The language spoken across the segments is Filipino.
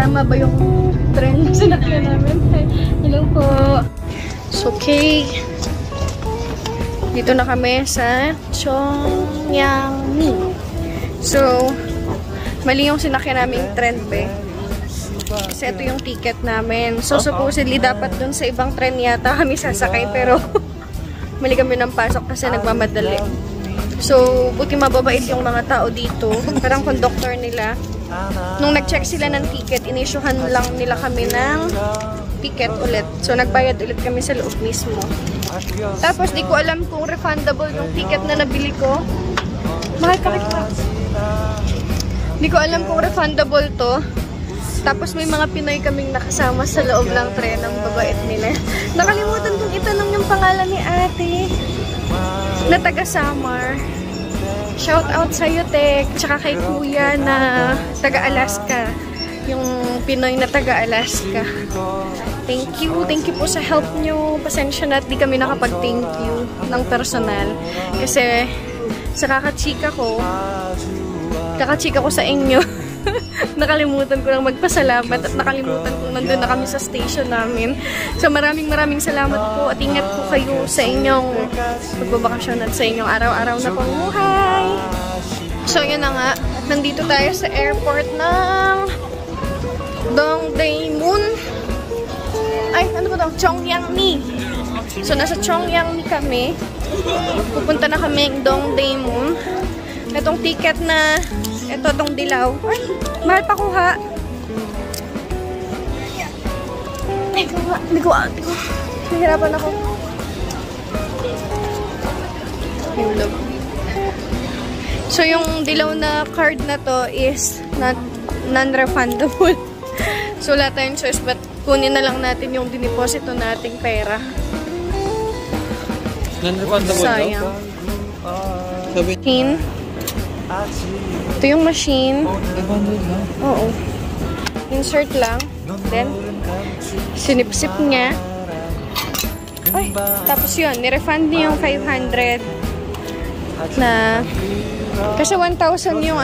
tama ba yung trend sinakyan namin. Hello po. So, okay. Dito na kami sa Chongyangni. So, mali yung sinakyan naming trend be. Kasi ito yung ticket namin. So, supposedly dapat dun sa ibang trend yata kami sasakay. Pero, mali kami ng pasok kasi nagmamadali. So, buti mababait yung mga tao dito. Parang conductor nila. Nung nag-check sila ng ticket, inisyuhan lang nila kami ng ticket ulit. So, nagbayad ulit kami sa loob mismo. Tapos, di ko alam kung refundable yung ticket na nabili ko. Mahal ka kita. Di ko alam kung refundable to. Tapos, may mga Pinoy kaming nakasama sa loob ng tren ng babait nila. Nakalimutan kong itanong yung pangalan ni ate na taga-Samar. Shout out sa'yo, Tek. Tsaka kay Kuya na taga-Alaska. Yung Pinoy na taga-Alaska. Thank you. Thank you po sa help nyo. Pasensya na at di kami nakapag-thank you ng personal. Kasi sa kakachika ko sa inyo, nakalimutan ko lang magpasalamat at nakalimutan kong nandun na kami sa station namin. So maraming salamat po at ingat po kayo sa inyong pagbabakasyon at sa inyong araw-araw na pamumuhay. So yun na nga, nandito tayo sa airport ng Dongdaemun. Ay, ano ba ito? Chongyangni. So nasa Chongyangni kami. Pupunta na kami ng Dongdaemun. Itong ticket na ito, itong dilaw. Ay, mahal pa kuha. Hindi ko. Nahirapan ako. Yung so, yung dilaw na card na to is non-refundable. So, wala tayong choice but kunin na lang natin yung diniposito nating pera. Non-refundable sayang. Machine. Ito yung machine. Oo. Insert lang. Then, sinipsip niya. Ay, tapos yun. Nirefund niya yung 500 na kasi 1,000 yung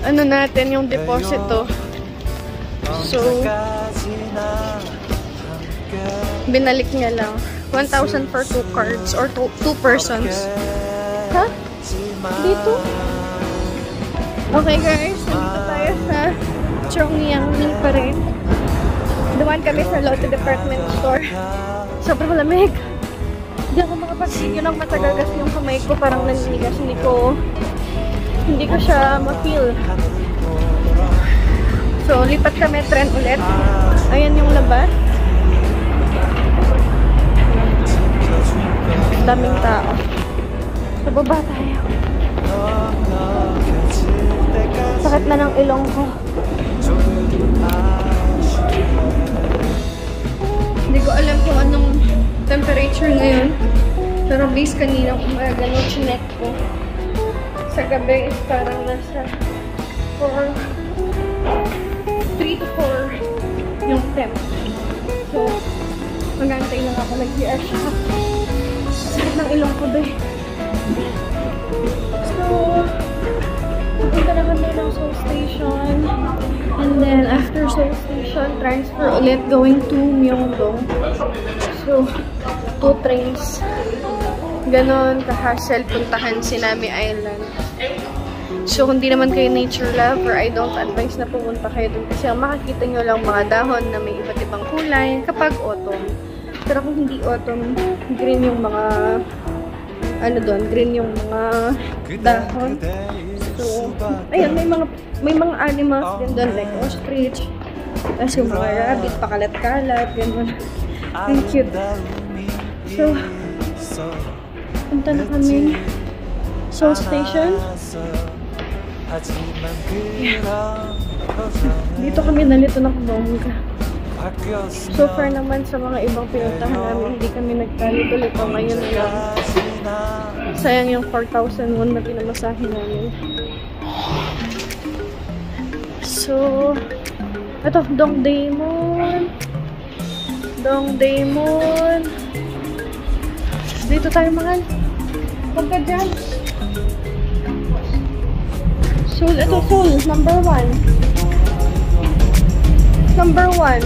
ano natin, yung deposito. So, binalik niya lang. 1,000 for 2 cards or 2 persons. Ha? Dito? Okay guys, nandito tayo sa Chongyangni pa rin. Dumaan kami sa Lotte Department Store. Sobrang lamig. Hindi ako makapag-video ng matagal kasi yung kamay ko parang naninigas. Hindi ko siya ma-feel. So, lipat kami tren ulit. Ayan yung labas. Daming tao. Sa baba tayo. Sakit na ng ilong ko. Hindi ko alam kung anong temperature ngayon. Pero based kanina umaga no chinek ko. Sa gabi is parang nasa 3 to 4 yung temp. So, mag-antay lang ako nag-VR siya. Sakit ng ilong ko ba. So, pupunta na kami ng Seoul Station. And then, after Seoul Station, transfer ulit going to Myeongdong. So, 2 trains. Ganon ka-hassle puntahan Sinami Island. So, kung di naman kayo nature lover, I don't advise na pumunta kayo dun. Kasi ang makikita nyo lang mga dahon na may iba't ibang kulay kapag autumn. Pero kung hindi autumn, green yung mga green yung mga dahon. So, ayun, may mga animals din doon like ostrich. Tapos yung mga rabbit, pakalat-kalat, gano'n. Ang cute. So, punta na kami Seoul Station. Yeah. Dito kami nalito ng bongga. So far naman sa mga ibang pinuntahan namin, hindi kami nagkalito-lito ngayon lang. Sayang yung 4,000 won na pinamasahin namin. So, ito, Dongdaemun. Dito tayo mahal. Huwag ka dyan. So, Seoul, ito Seoul, number 1. Number 1.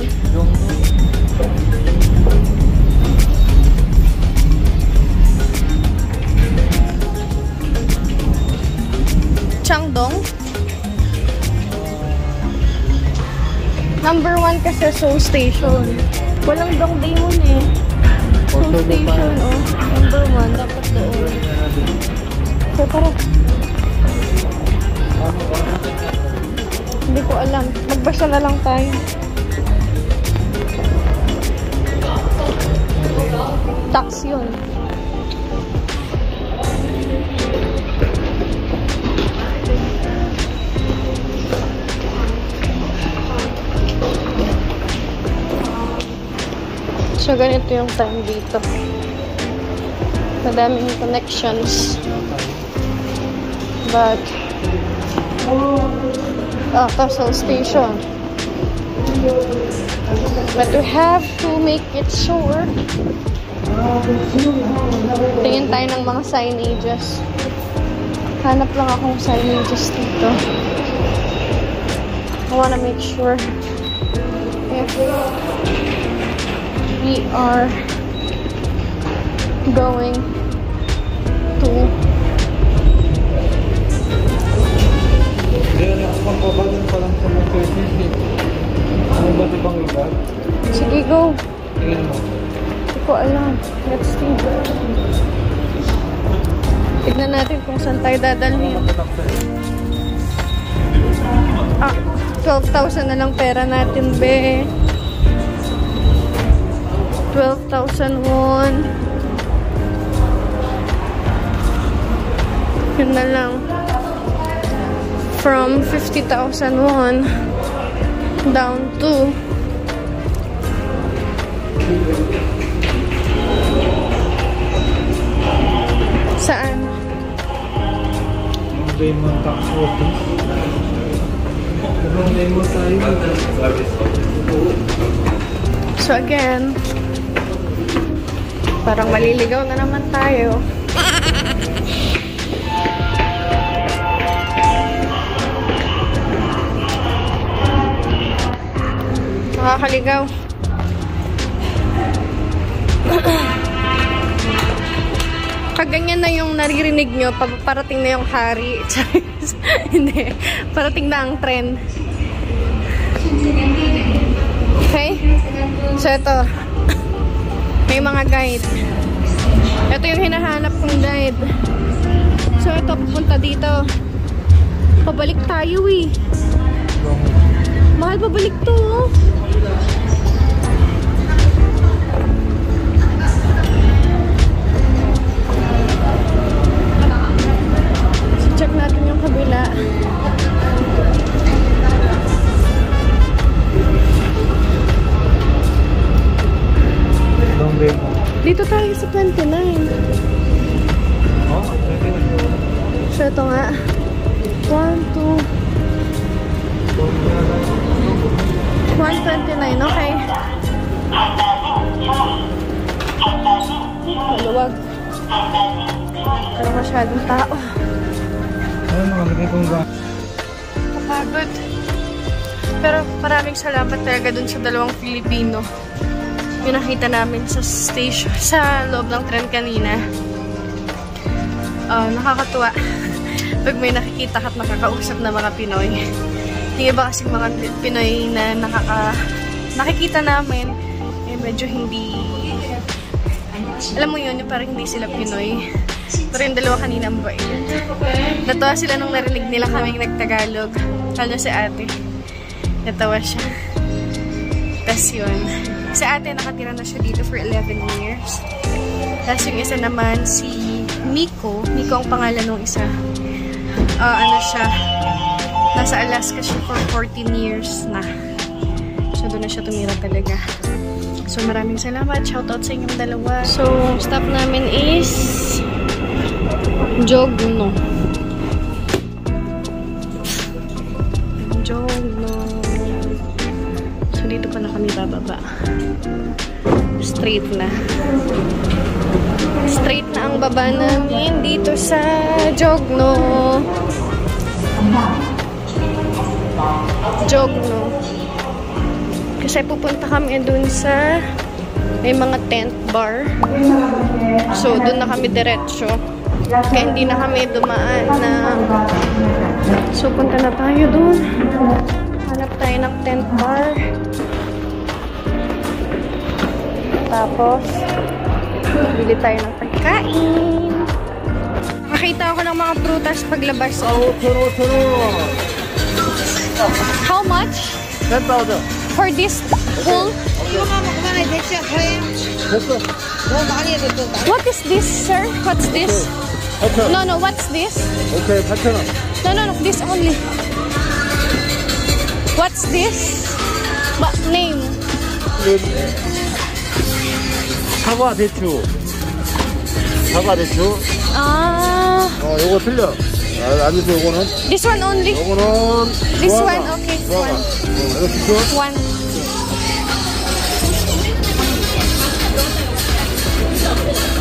Changdong. Number 1 kasi Seoul Station. Walang Dongdaemun eh. Seoul Station, oh. Number 1, dapat doon. So, tara. Hindi ko alam. Magbasa na lang tayo. Tax yun. So, ganito yung time dito. Madaming connections. But, Seoul Station. But we have to make it sure. Tingin tayo ng mga signages. Hanap lang akong signages dito. I wanna make sure if we are going to sige, go. Hindi ko alam. Let's see. Tignan natin kung saan tayo dadalhin. 12,000 na lang pera natin, be. 12,000 won. Yun na lang. From 50,000 won down to saan? So again, parang maliligaw na naman tayo. Nakakaligaw. Kaganyan na yung naririnig nyo, parating na yung hari. Hindi. Parating na ang trend. Okay? So, ito. May mga guide. Ito yung hinahanap kong guide. So, ito. Pupunta dito. Pabalik tayo eh. Mahal pabalik to. Check natin yung kabila. Dito tayo sa 29. Oh, 29. So, ito nga. 1, 2. 129, okay. Maluwag. Pero masyadong tao. Ay, makamigay kong ba? Kapagod. Pero maraming salamat talaga dun sa dalawang Filipino. Yung nakita namin sa station, sa loob ng tren kanina. Nakakatuwa. Pag may nakikita at nakakausap na mga Pinoy. Yung iba kasing mga Pinoy na nakikita namin, eh medyo hindi, alam mo yun, yung parang hindi sila Pinoy. Pero yung dalawa kanina ang bait. Natawa sila nung narinig nila kaming nagtagalog. Kala si ate. Natawa siya. Tapos yun. Si ate nakatira na siya dito for 11 years. Tapos yung isa naman, si Miko. Miko ang pangalan ng isa. Ano siya, nasa Alaska siya for 14 years na. So, doon na siya tumira talaga. So, maraming salamat. Shoutout sa inyong dalawa. So, stop namin is Jogno. Jogno. So, dito pa na kami bababa. Straight na. Straight na ang baba namin dito sa Jogno. Jogno. Kasi pupunta kami dun sa may mga tent bar. So, dun na kami diretso. Kaya hindi na kami dumaan na... So, punta na tayo dun. Hanap tayo ng tent bar. Tapos, bili tayo ng pagkain. Makita ako ng mga prutas paglabas. How much? 10,000. For this whole? What is this, sir? What's this? 8,000. No, what's this? 오케이, 8,000원. No, this only. What's this? What name? 사과 대추. 사과 대추. Ah, 요거 틀려. 아니죠, 요거는. this one only? 요거는. This 무화과. one, okay. 무화과. One. 이거 주죠? One.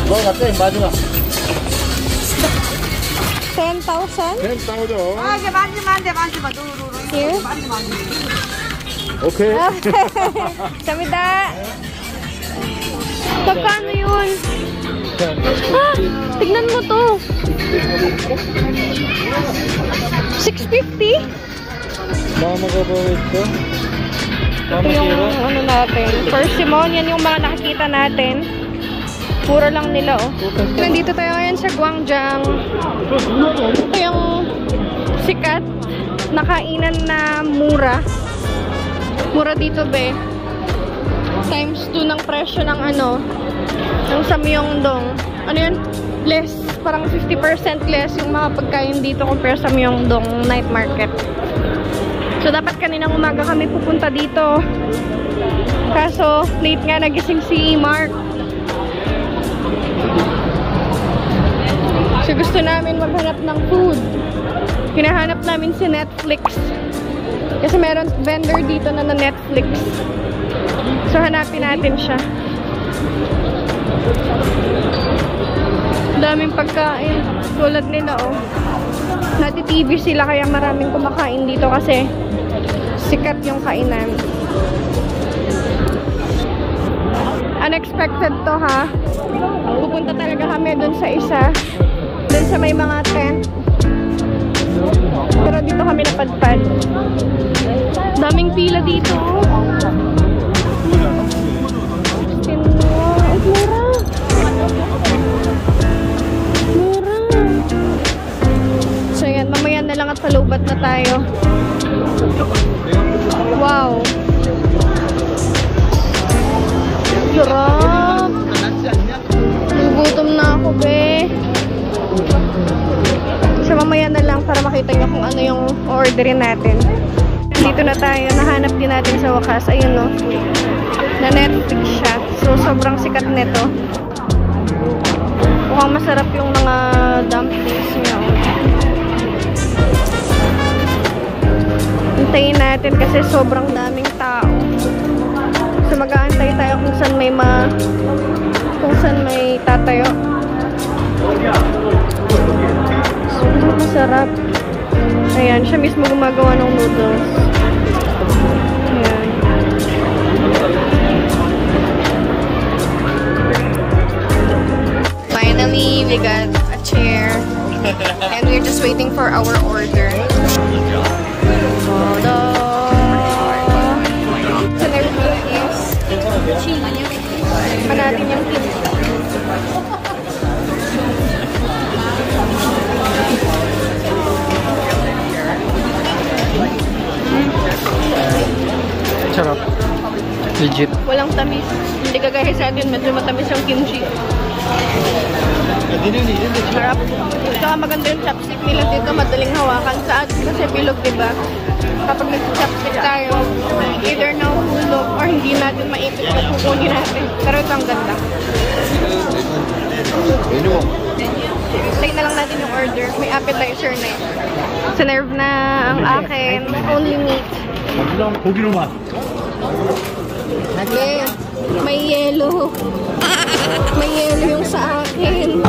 무화과 땡, 마지막. 10,000? 10,000. Here? 오케이. Samida. Magkano yun? Ah, tignan mo to. 650? Mama ka ba ito? Ito yung ano natin. Persimmon, yan yung mga nakikita natin. Puro lang nila, oh. Nandito tayo ngayon sa Gwangjang. Ito yung sikat na kainan na mura. Mura dito, be. Times 2 ng presyo ng ano, ng Samyongdong. Ano yun? Less. Parang 50% less yung mga pagkain dito compare sa Myeongdong night market. So, dapat kaninang umaga kami pupunta dito. Kaso, late nga nagising si Mark. So, gusto namin maghanap ng food. Hinahanap namin si Netflix. Kasi meron vendor dito na Netflix. So, hanapin natin siya. Daming pagkain. Tulad nila, oh. Nati-TV sila kaya maraming kumakain dito kasi sikat yung kainan. Unexpected to, ha? Pupunta talaga kami dun sa isa. Dun sa may mga tent. Pero dito kami napadpad. Daming pila dito. Ang mura. Mura. So yan, mamaya na lang at palubat na tayo. Wow. Sarap. Nagugutom na ako, be. So mamaya na lang para makita nyo kung ano yung orderin natin. Dito na tayo. Nahanap din natin sa wakas. Ayun, no. Na Netflix siya. So, sobrang sikat nito. Mukhang masarap yung mga dumplings niya. Hintayin natin kasi sobrang daming tao. So, mag-aantay tayo kung saan may tatayo. Sobrang masarap. Ayan, siya mismo gumagawa ng noodles. Ayan. Finally, we got a chair. And we're just waiting for our order. Tada! So, next one is chili. Pa natin yung kimchi. Sarap. Legit. Walang tamis. Hindi kagaya sa atin, medyo matamis yung kimchi. Sarap. Saka maganda yung chopstick nila dito, madaling hawakan. Sa atin kasi bilog, diba? Kapag nag-chopstick tayo, either nahuhulog or hindi natin maipit na kukunin natin. Pero ito ang ganda. Take na lang natin yung order. May appetizer na yun. Sinerve na ang akin. Only meat. 고기로만. Okay. May yelo. May yelo yung sa akin.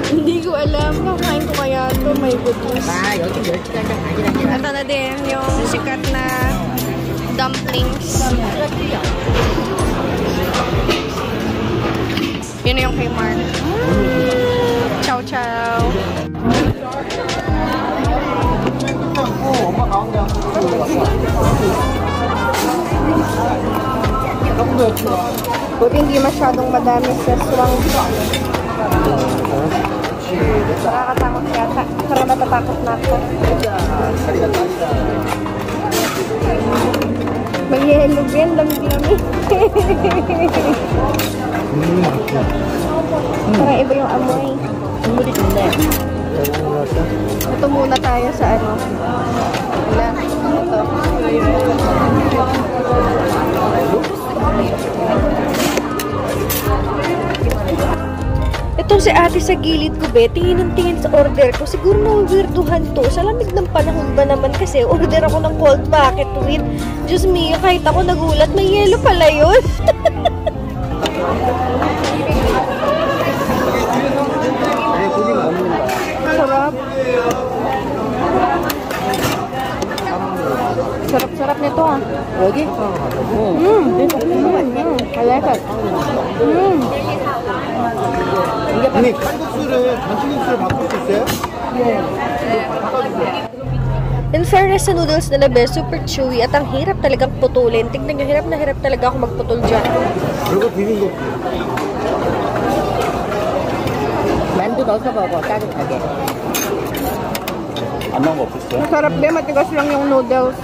Hindi ko alam. Kakain ko kaya ito. May goodness. Ito na din yung sikat na dumplings. Yun na yung kay Mark. Chow chow. Buti hindi masyadong madami sa swang. Nakakatakot yata. Parang natatakot na ako. May yellow din. Dami-dami. Parang iba yung amoy. Ito muna tayo sa ano. Wala. Ito. Itong si ate sa gilid ko, be, tingin ng tingin sa order ko. Siguro na-weirduhan to. Sa lamig ng panahon ba naman kasi, order ako ng cold bucket with. Diyos me, kahit ako nagulat, may yelo pala yun. Sarap. Sarap-sarap nito ah. 여기? I like it. 아니, 칼국수를 잔치국수를 바꿀 수 있어요? In fairness sa noodles nila, be, super chewy at ang hirap talagang putulin. Tignan nyo, hirap na hirap talaga ako magputol dyan. 그리고 비빔국. 만두 넣어서 먹어, 따뜻하게. 안 나온 거 없었어요? Masarap din, matigas lang yung noodles.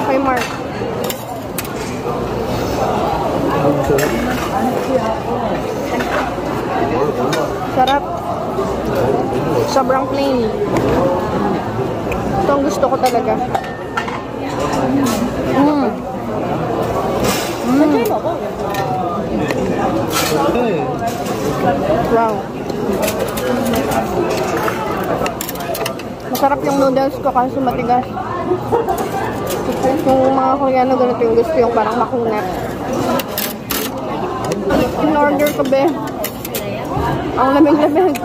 Kay Mark. Sarap. Sobrang plain. Ito ang gusto ko talaga. Wow. Masarap yung noodles ko kasi matigas. Yung mga Koreano ganito yung gusto yung parang makunat. In-order ko, be. Ang lamig-lamig.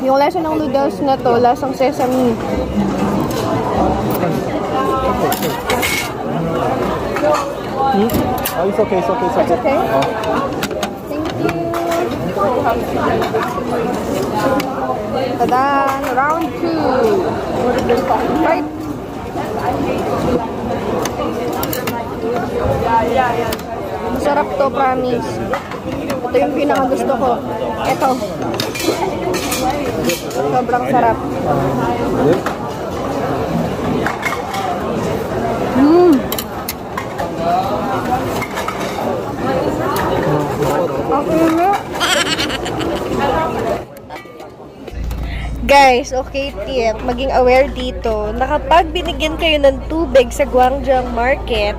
Yung lasa ng noodles na to, lasang sesame. It's okay, it's okay, it's okay. It's okay? Thank you. Tada! Round 2. Right? Masarap to, promise. Ito yung pinakagusto ko. Ito. Sobrang sarap. Guys, okay tip, maging aware dito na kapag binigyan kayo ng tubig sa Gwangjang Market,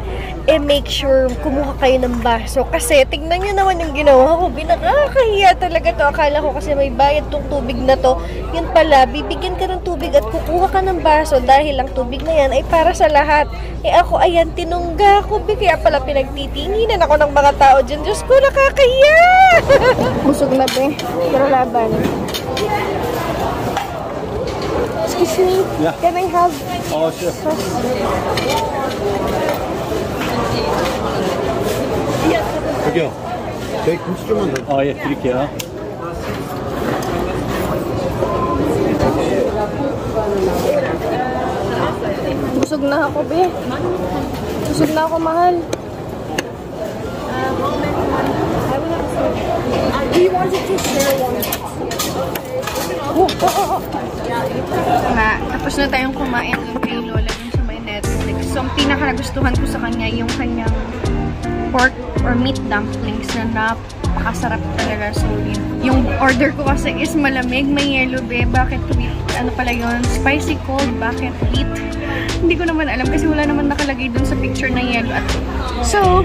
make sure kumuha kayo ng baso. Kasi tingnan nyo naman yung ginawa ko, binakakahiya talaga to. Akala ko kasi may bayad tong tubig na to. Yun pala, bibigyan ka ng tubig at kukuha ka ng baso dahil ang tubig na yan ay para sa lahat. Ako, ayan, tinungga ko. Kaya pala pinagtitinginan ako ng mga tao dyan. Diyos ko, nakakahiya! Busog na, be. Pero laban. Excuse me, Yeah. Can I have Oh, sure. 저기요. 저희 김치 좀만 더. 예, 드릴게요. Busog na ako, be. Busog na ako, mahal. Do you want to share one? Nga, tapos na tayong kumain dun kay Lola dun sa may Netflix. So, ang pinaka-nagustuhan ko sa kanya, yung kanyang pork or meat dumplings na napakasarap talaga. So, yung order ko kasi is malamig, may yellow, be. Bakit with, ano pala yun? Spicy cold, bakit heat? Hindi ko naman alam kasi wala naman nakalagay dun sa picture na yellow. So,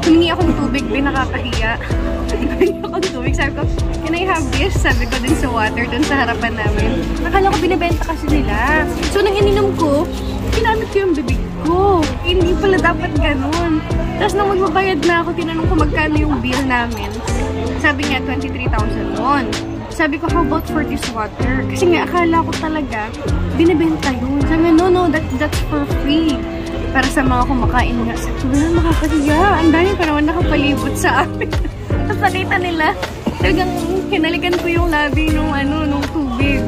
humingi akong tubig, nakakahiya. Humingi akong tubig. Sabi ko, can I have this? Sabi ko din sa water dun sa harapan namin. Akala ko binibenta kasi nila. So, nang ininom ko, ginamit ko yung bibig ko. Hindi pala dapat ganun. Tapos nung magbabayad na ako, tinanong ko magkano yung bill namin. Sabi niya, 23,000 won. Sabi ko, how about for this water? Kasi nga, akala ko talaga, binibenta yun. Sabi nga, no, that's for free. Para sa mga kumakain nga. Sabi ko, makakahiya. Ang dami pa naman nakapalibot sa amin. Tapos nakita nila, talagang hinalikan ko yung labi nung tubig.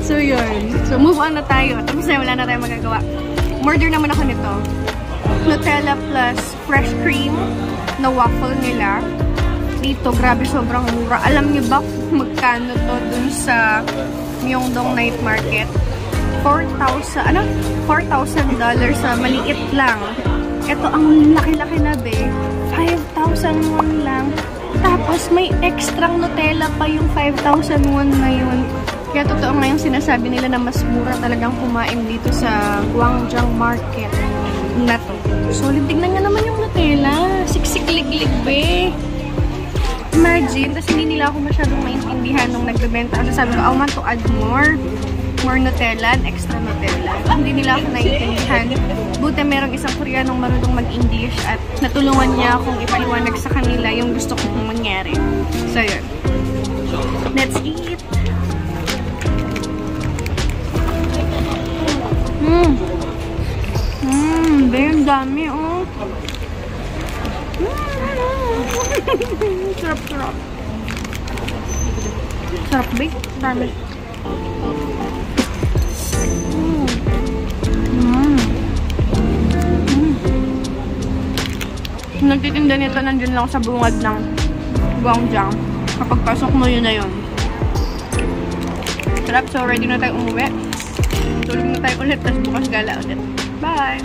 So, yun. So, move on na tayo. Tapos na, wala na tayong magagawa. Order naman ako nito. Nutella plus fresh cream na waffle nila. Dito, grabe, sobrang mura. Alam niyo ba magkano to dun sa Myeongdong Night Market? $4,000 sa maliit lang. Ito, ang laki-laki na be. 5,000 won lang. Tapos, may extra Nutella pa yung 5,000 won na yun. Kaya totoo nga yung sinasabi nila na mas mura talagang kumain dito sa Gwangjang Market na to. Solid, tignan nga naman yung Nutella. Siksik-lig-lig be. Imagine, tapos hindi nila ako masyadong maintindihan nung nagbebenta. Kasi sabi ko, I want to add more Nutella and extra Nutella. Hindi nila ako naiintindihan. Buti merong isang Koreanong marunong mag-English at natulungan niya akong ipaliwanag sa kanila yung gusto kong mangyari. So, yun. Let's eat! Very dami, oh. Sarap. Sarap, babe. Dami. Nagtitinda nito, nandiyan lang sa bungad ng Gwangjang. Kapag pasok mo, yun na yun. Sarap, so ready na tayo umuwi. Tulog na tayo ulit, tapos bukas gala ulit. Bye!